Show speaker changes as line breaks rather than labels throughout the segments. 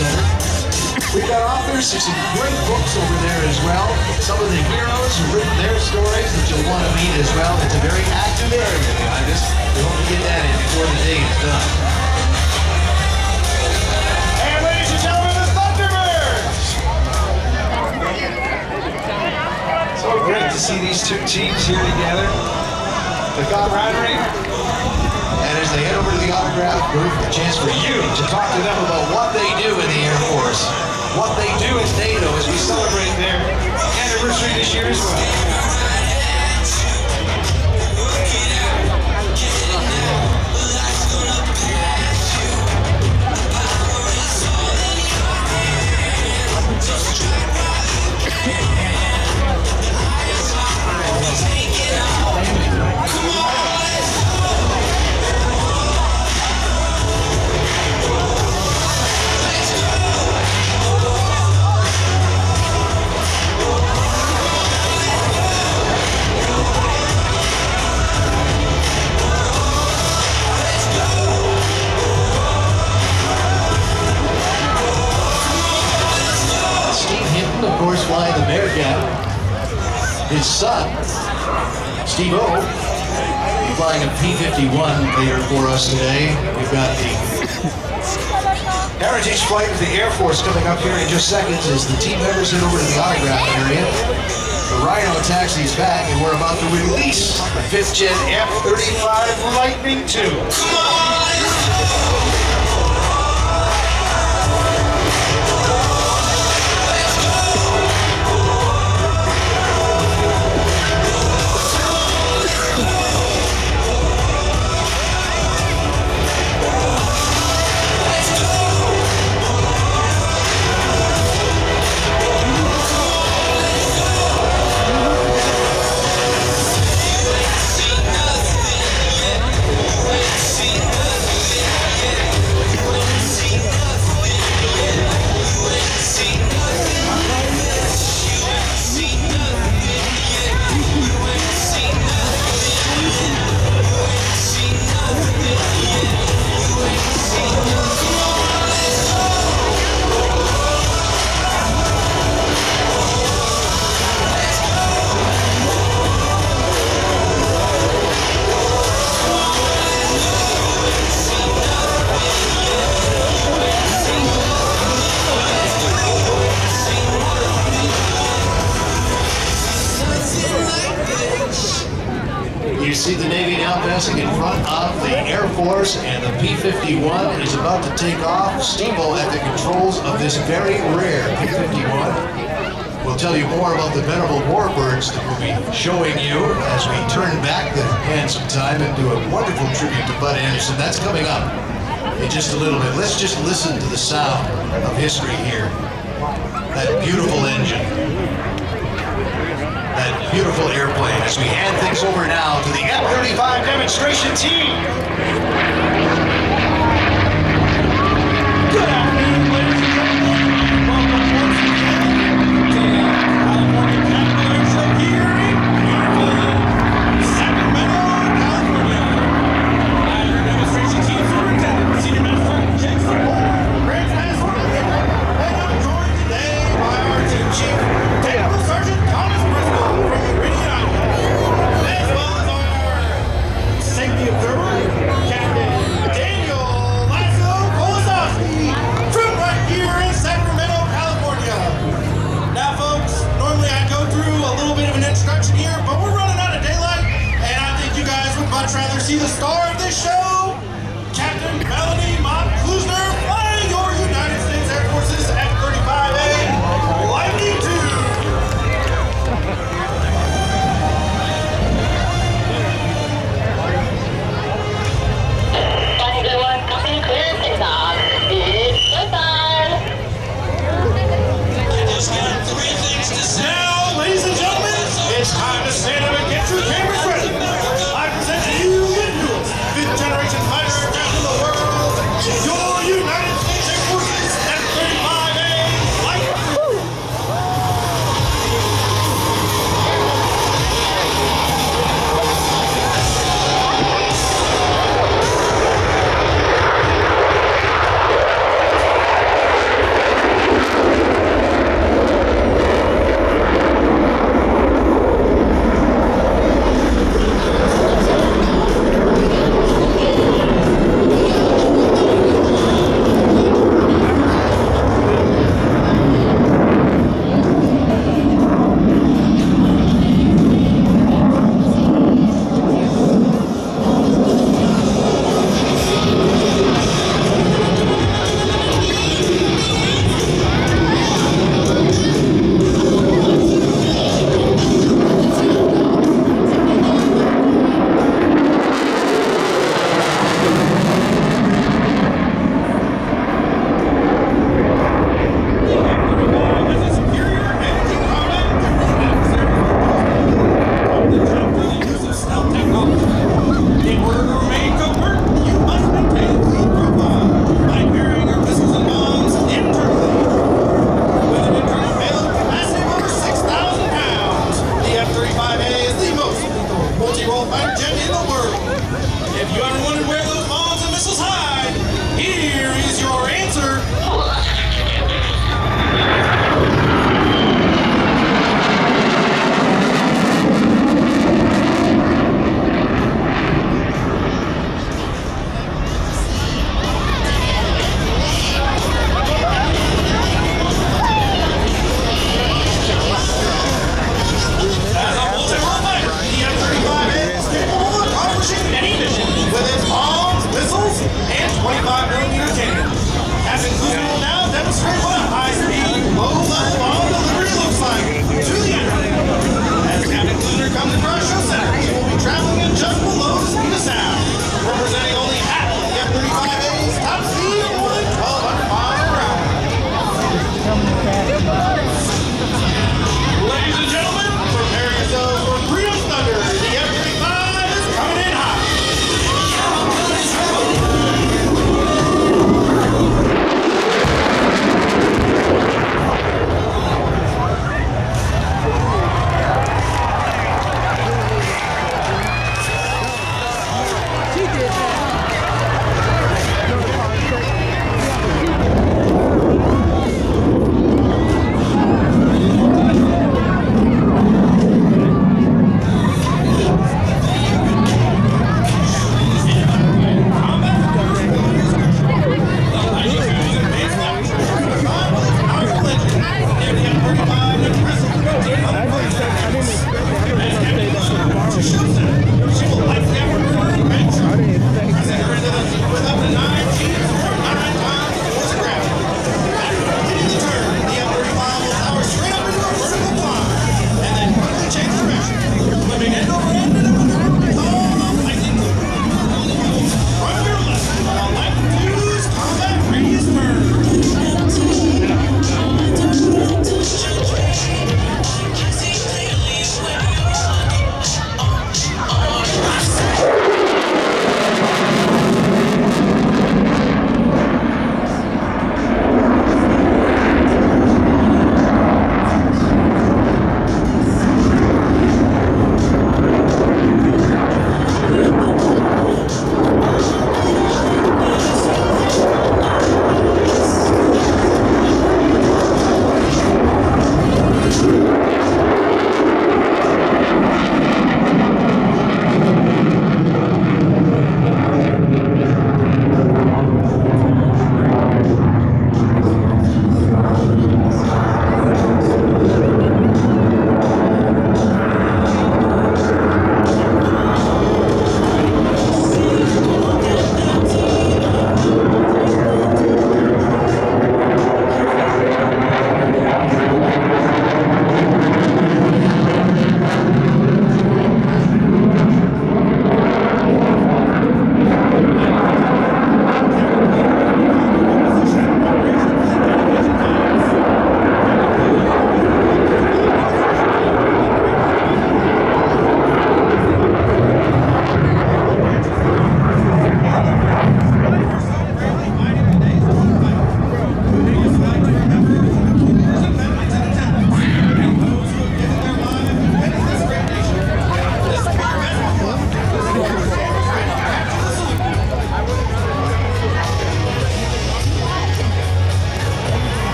Center. We've got authors of some great books over there as well. Some of the heroes who've written their stories that you'll want to meet as well. It's a very active area behind us. We hope to get that in before the day is done.
And ladies and gentlemen, the Thunderbirds!
So great to see these two teams here together. The camaraderie. And as they head over to the autograph booth, a chance for you to talk to them about what they do in the Air Force, what they do at NATO as we celebrate their anniversary this year as well. Of course, flying the Bearcat. His son, Steve O, is flying a P-51 later for us today. We've got the Heritage Flight of the Air Force coming up here in just seconds as the team members head over to the autograph area. The Rhino taxi's back, and we're about to release the 5th Gen F-35 Lightning II. You see the Navy now passing in front of the Air Force, and the P-51 is about to take off. Steve-O at the controls of this very rare P-51. We'll tell you more about the venerable warbirds that we'll be showing you as we turn back the hands of time and do a wonderful tribute to Bud Anderson. That's coming up in just a little bit. Let's just listen to the sound of history here. That beautiful engine. That beautiful airplane as we hand things over now to the F-35 demonstration team.
Good afternoon, ladies and gentlemen. Welcome once again to the California Capital Air Show here in beautiful Sacramento, California. I'm your demonstration team superintendent, Senior Master Jackson Moore, Grand Master, and I'm joined today by our team chief, Technical Sergeant Thomas Briscoe from Meridian Island, as well as our safety observer, Captain the world. If you ever wondered where those bombs and missiles hide, here is your answer. As a multi-role fighter, the F-35 is capable of accomplishing any mission with its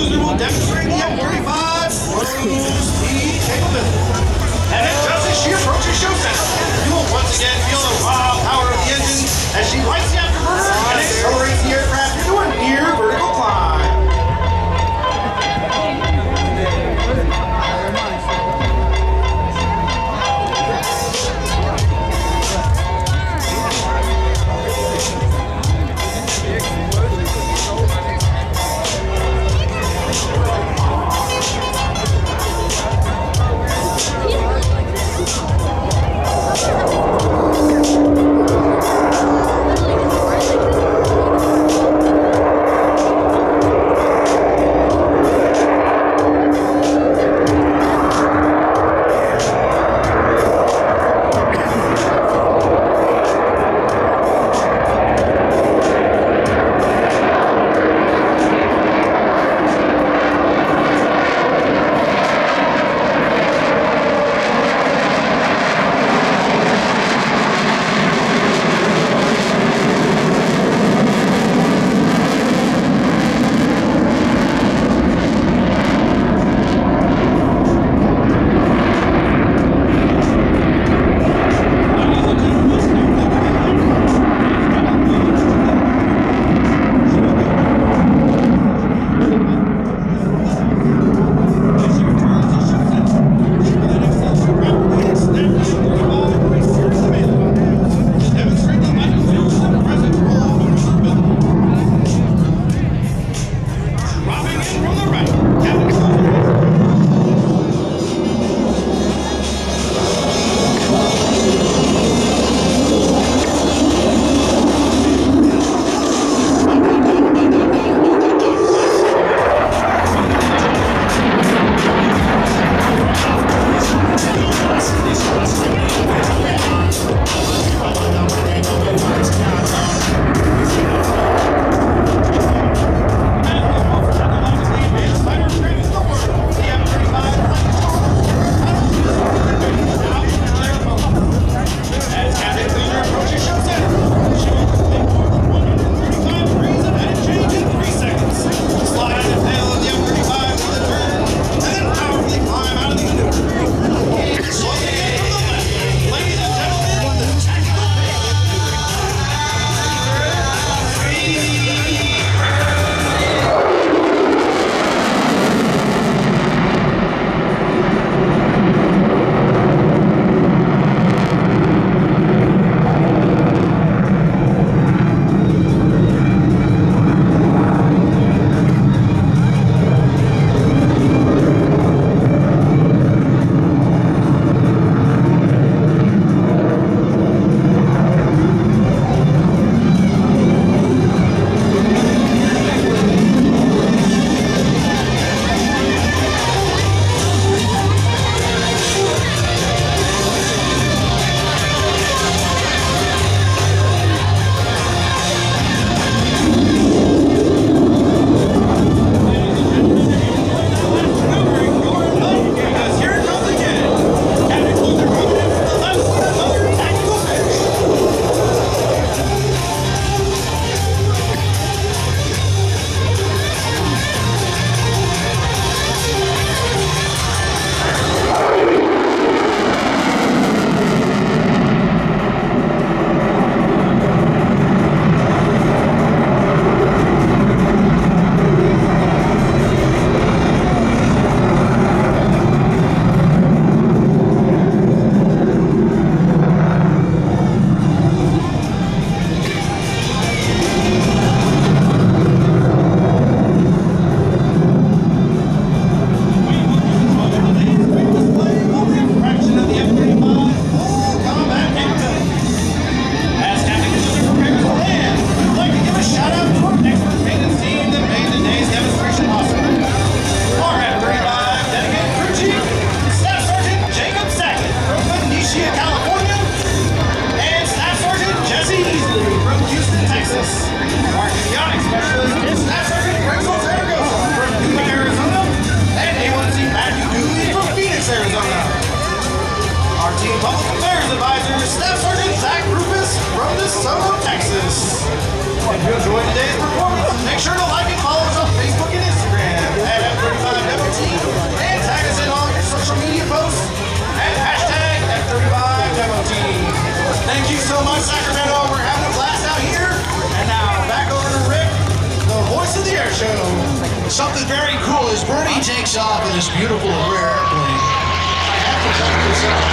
cruiser will demonstrate the F-35 cruise speed capability. And then just as she approaches show center, you will once again feel the raw power of the engine as she lights the afterburner and accelerates the aircraft into a near vertical climb.
Bernie takes off in this beautiful and rare airplane. I have to check this out.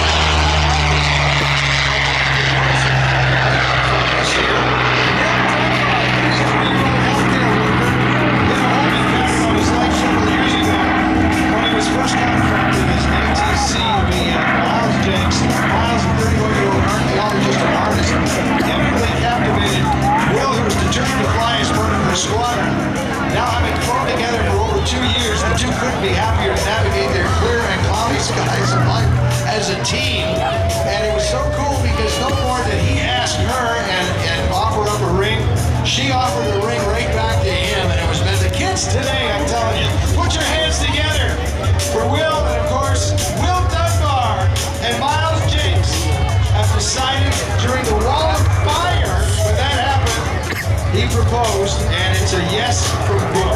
Now having flown together for over 2 years, the two couldn't be happier to navigate their clear and cloudy skies of life as a team. And it was so cool because no more did he ask her and offer up a ring. She offered the ring right back to him, and it was meant the kids today, I'm telling you. Put your hands together for Will, and of course, Will Dunbar and Miles Jenks have decided during the wall of fire, when that happened, he proposed, and it's a yes from Will.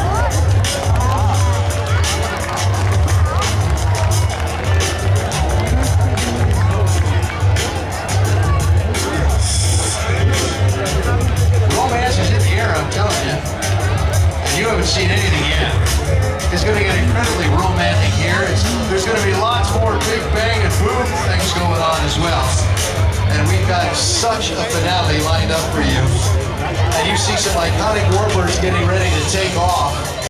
Romance is in the air, I'm telling you. And you haven't seen anything yet. It's going to get incredibly romantic here. There's going to be lots more big bang and boom things going on as well. And we've got such a finale lined up for you. And you see some iconic warblers getting ready to take off.